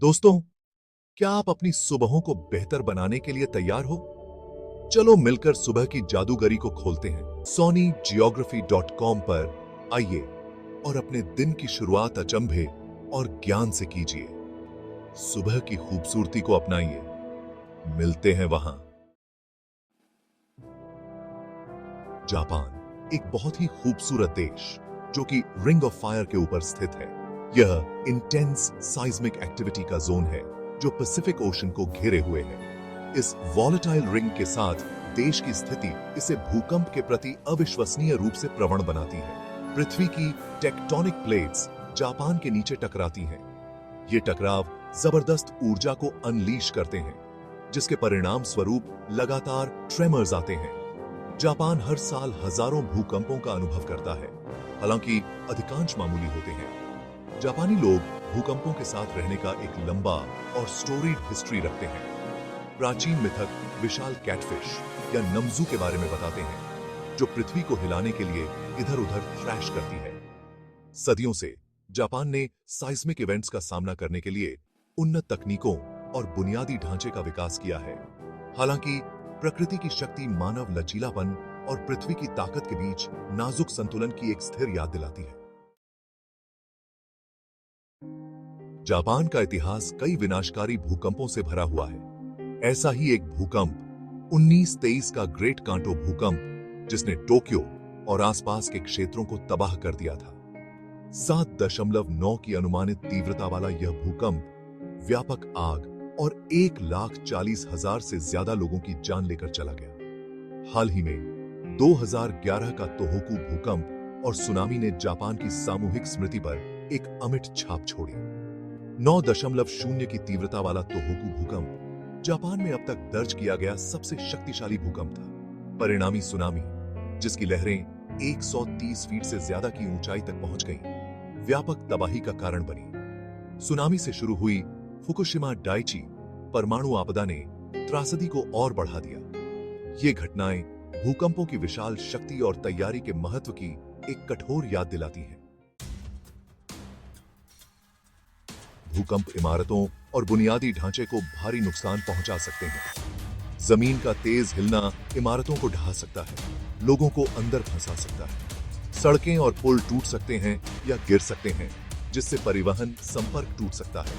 दोस्तों, क्या आप अपनी सुबहों को बेहतर बनाने के लिए तैयार हो? चलो मिलकर सुबह की जादूगरी को खोलते हैं। sonygeography.com पर आइए और अपने दिन की शुरुआत अचंभे और ज्ञान से कीजिए। सुबह की खूबसूरती को अपनाइए। मिलते हैं वहां। जापान एक बहुत ही खूबसूरत देश जो कि रिंग ऑफ फायर के ऊपर स्थित है। यह इंटेंस साइज्मिक एक्टिविटी का जोन है जो पैसिफिक ओशन को घेरे हुए है। इस वॉलेटाइल रिंग के साथ देश की स्थिति इसे भूकंप के प्रति अविश्वसनीय रूप से प्रवण बनाती है। पृथ्वी की टेक्टोनिक प्लेट्स जापान के नीचे टकराती हैं। ये टकराव जबरदस्त ऊर्जा को अनलीश करते हैं, जिसके परिणाम स्वरूप लगातार ट्रेमर्स आते हैं। जापान हर साल हजारों भूकंपों का अनुभव करता है, हालांकि अधिकांश मामूली होते हैं। जापानी लोग भूकंपों के साथ रहने का एक लंबा और स्टोरीड हिस्ट्री रखते हैं। प्राचीन मिथक विशाल कैटफिश या नमजू के बारे में बताते हैं, जो पृथ्वी को हिलाने के लिए इधर-उधर थ्रैश करती है। सदियों से जापान ने साइस्मिक इवेंट्स का सामना करने के लिए उन्नत तकनीकों और बुनियादी ढांचे का विकास किया है। हालांकि प्रकृति की शक्ति मानव लचीलापन और पृथ्वी की ताकत के बीच नाजुक संतुलन की एक स्थिर याद दिलाती है। जापान का इतिहास कई विनाशकारी भूकंपों से भरा हुआ है। ऐसा ही एक भूकंप 1923 का ग्रेट कांटो भूकंप, जिसने टोक्यो और आसपास के क्षेत्रों को तबाह कर दिया था। 7.9 की अनुमानित तीव्रता वाला यह भूकंप व्यापक आग और 1,40,000 से ज्यादा लोगों की जान लेकर चला गया। हाल ही में 2011 का तोहोकू भूकंप और सुनामी ने जापान की सामूहिक स्मृति पर एक अमिट छाप छोड़ी। 9.0 की तीव्रता वाला तोहोकू भूकंप जापान में अब तक दर्ज किया गया सबसे शक्तिशाली भूकंप था। परिणामी सुनामी, जिसकी लहरें 130 फीट से ज्यादा की ऊंचाई तक पहुंच गईं, व्यापक तबाही का कारण बनी। सुनामी से शुरू हुई फुकुशिमा डाइची परमाणु आपदा ने त्रासदी को और बढ़ा दिया। ये घटनाएं भूकंपों की विशाल शक्ति और तैयारी के महत्व की एक कठोर याद दिलाती हैं। भूकंप इमारतों और बुनियादी ढांचे को भारी नुकसान पहुंचा सकते हैं। जमीन का तेज हिलना इमारतों को ढहा सकता है, लोगों को अंदर फंसा सकता है। सड़कें और पुल टूट सकते हैं या गिर सकते हैं, जिससे परिवहन संपर्क टूट सकता है।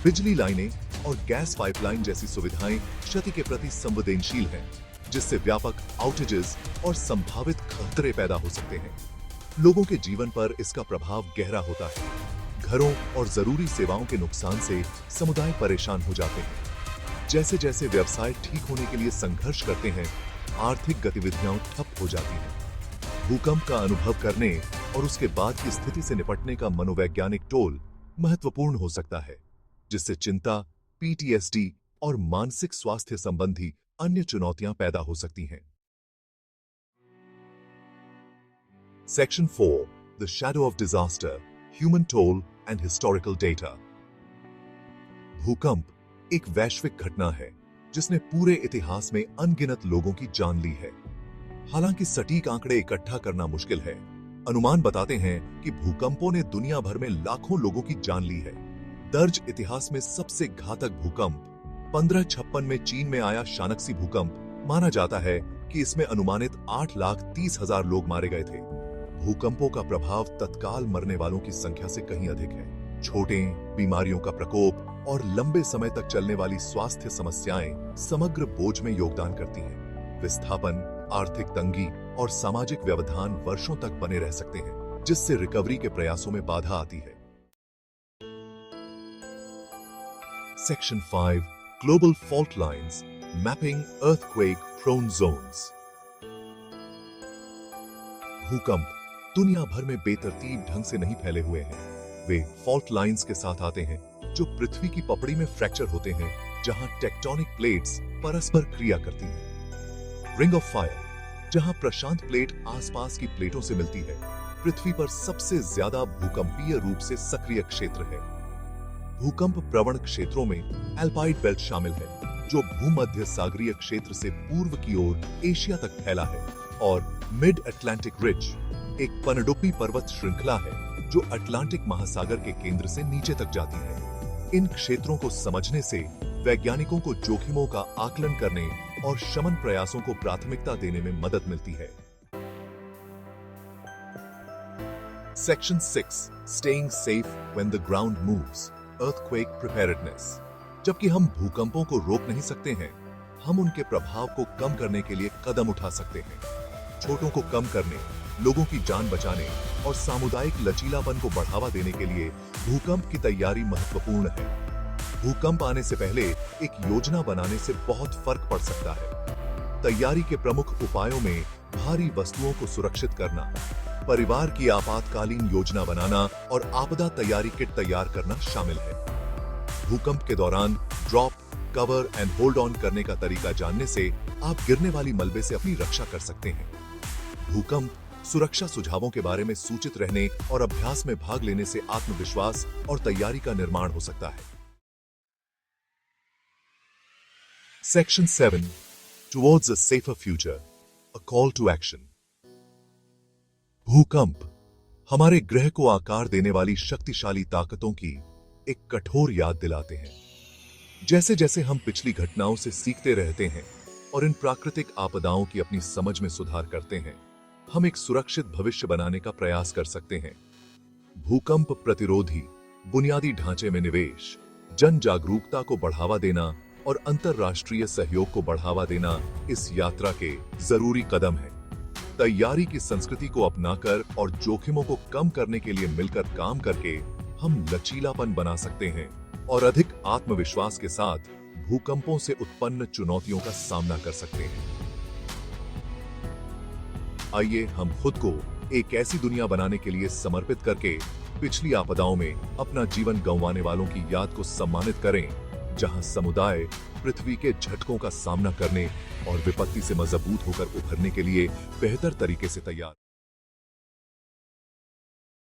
बिजली लाइनें और गैस पाइपलाइन जैसी सुविधाएं क्षति के प्रति संवेदनशील हैं, जिससे व्यापक आउटेजेस और संभावित खतरे पैदा हो सकते हैं। लोगों के जीवन पर इसका प्रभाव गहरा होता है। घरों और जरूरी सेवाओं के नुकसान से समुदाय परेशान हो जाते हैं। जैसे जैसे व्यवसाय ठीक होने के लिए संघर्ष करते हैं, आर्थिक गतिविधियां ठप हो जाती हैं। भूकंप का अनुभव करने और उसके बाद की स्थिति से निपटने का मनोवैज्ञानिक टोल महत्वपूर्ण हो सकता है, जिससे चिंता, पीटीएसडी और मानसिक स्वास्थ्य संबंधी अन्य चुनौतियां पैदा हो सकती हैं। Section 4, the shadow of disaster, human toll and historical data. भूकंप एक वैश्विक घटना है जिसने पूरे इतिहास में अनगिनत लोगों की जान ली है। हालांकि सटीक आंकड़े इकट्ठा करना मुश्किल है, अनुमान बताते हैं कि भूकंपों ने दुनिया भर में लाखों लोगों की जान ली है। दर्ज इतिहास में सबसे घातक भूकंप 1556 में चीन में आया शानक्सी भूकंप माना जाता है कि इसमें अनुमानित 8,30,000 लोग मारे गए थे। भूकंपों का प्रभाव तत्काल मरने वालों की संख्या से कहीं अधिक है। छोटे बीमारियों का प्रकोप और लंबे समय तक चलने वाली स्वास्थ्य समस्याएं समग्र बोझ में योगदान करती हैं। विस्थापन, आर्थिक तंगी और सामाजिक व्यवधान वर्षों तक बने रह सकते हैं, जिससे रिकवरी के प्रयासों में बाधा आती है। Section 5, global fault lines, mapping earthquake prone zones. भूकंप दुनिया भर में बेतरतीब ढंग से नहीं फैले हुए हैं। वे फॉल्ट लाइंस के साथ आते हैं जो पृथ्वी की पपड़ी में फ्रैक्चर होते हैं, जहां टेक्टोनिक प्लेट्स परस्पर क्रिया करती हैं। रिंग ऑफ फायर, जहां प्रशांत प्लेट आसपास की प्लेटों से मिलती है, पृथ्वी पर सबसे ज्यादा भूकंपीय रूप से सक्रिय क्षेत्र है। भूकंप प्रवण क्षेत्रों में एल्पाइड बेल्ट शामिल है, जो भूमध्य सागरीय क्षेत्र से पूर्व की ओर एशिया तक फैला है, और मिड अटलांटिक रिज एक पनडुब्बी पर्वत श्रृंखला है जो अटलांटिक महासागर के केंद्र से नीचे तक जाती है। इन क्षेत्रों को समझने से वैज्ञानिकों को जोखिमों का आकलन करने और शमन प्रयासों को प्राथमिकता देने में मदद मिलती है। Section 6 staying safe when the ground moves, earthquake preparedness. जबकि हम भूकंपों को रोक नहीं सकते हैं, हम उनके प्रभाव को कम करने के लिए कदम उठा सकते हैं। चोटों को कम करने, लोगों की जान बचाने और सामुदायिक लचीलापन को बढ़ावा देने के लिए भूकंप की तैयारी महत्वपूर्ण है। भूकंप आने से पहले एक योजना बनाने से बहुत फर्क पड़ सकता है। तैयारी के प्रमुख उपायों में भारी वस्तुओं को सुरक्षित करना, परिवार की आपातकालीन योजना बनाना और आपदा तैयारी किट तैयार करना शामिल है। भूकंप के दौरान drop, cover and hold on करने का तरीका जानने से आप गिरने वाली मलबे से अपनी रक्षा कर सकते हैं। भूकंप सुरक्षा सुझावों के बारे में सूचित रहने और अभ्यास में भाग लेने से आत्मविश्वास और तैयारी का निर्माण हो सकता है। Section 7 towards a safer future, a call to action. भूकंप हमारे ग्रह को आकार देने वाली शक्तिशाली ताकतों की एक कठोर याद दिलाते हैं। जैसे जैसे हम पिछली घटनाओं से सीखते रहते हैं और इन प्राकृतिक आपदाओं की अपनी समझ में सुधार करते हैं, हम एक सुरक्षित भविष्य बनाने का प्रयास कर सकते हैं। भूकंप प्रतिरोधी बुनियादी ढांचे में निवेश, जन जागरूकता को बढ़ावा देना और अंतरराष्ट्रीय सहयोग को बढ़ावा देना इस यात्रा के जरूरी कदम हैं। तैयारी की संस्कृति को अपनाकर और जोखिमों को कम करने के लिए मिलकर काम करके हम लचीलापन बना सकते हैं और अधिक आत्मविश्वास के साथ भूकंपों से उत्पन्न चुनौतियों का सामना कर सकते हैं। आइए हम खुद को एक ऐसी दुनिया बनाने के लिए समर्पित करके पिछली आपदाओं में अपना जीवन गंवाने वालों की याद को सम्मानित करें, जहां समुदाय पृथ्वी के झटकों का सामना करने और विपत्ति से मजबूत होकर उभरने के लिए बेहतर तरीके से तैयार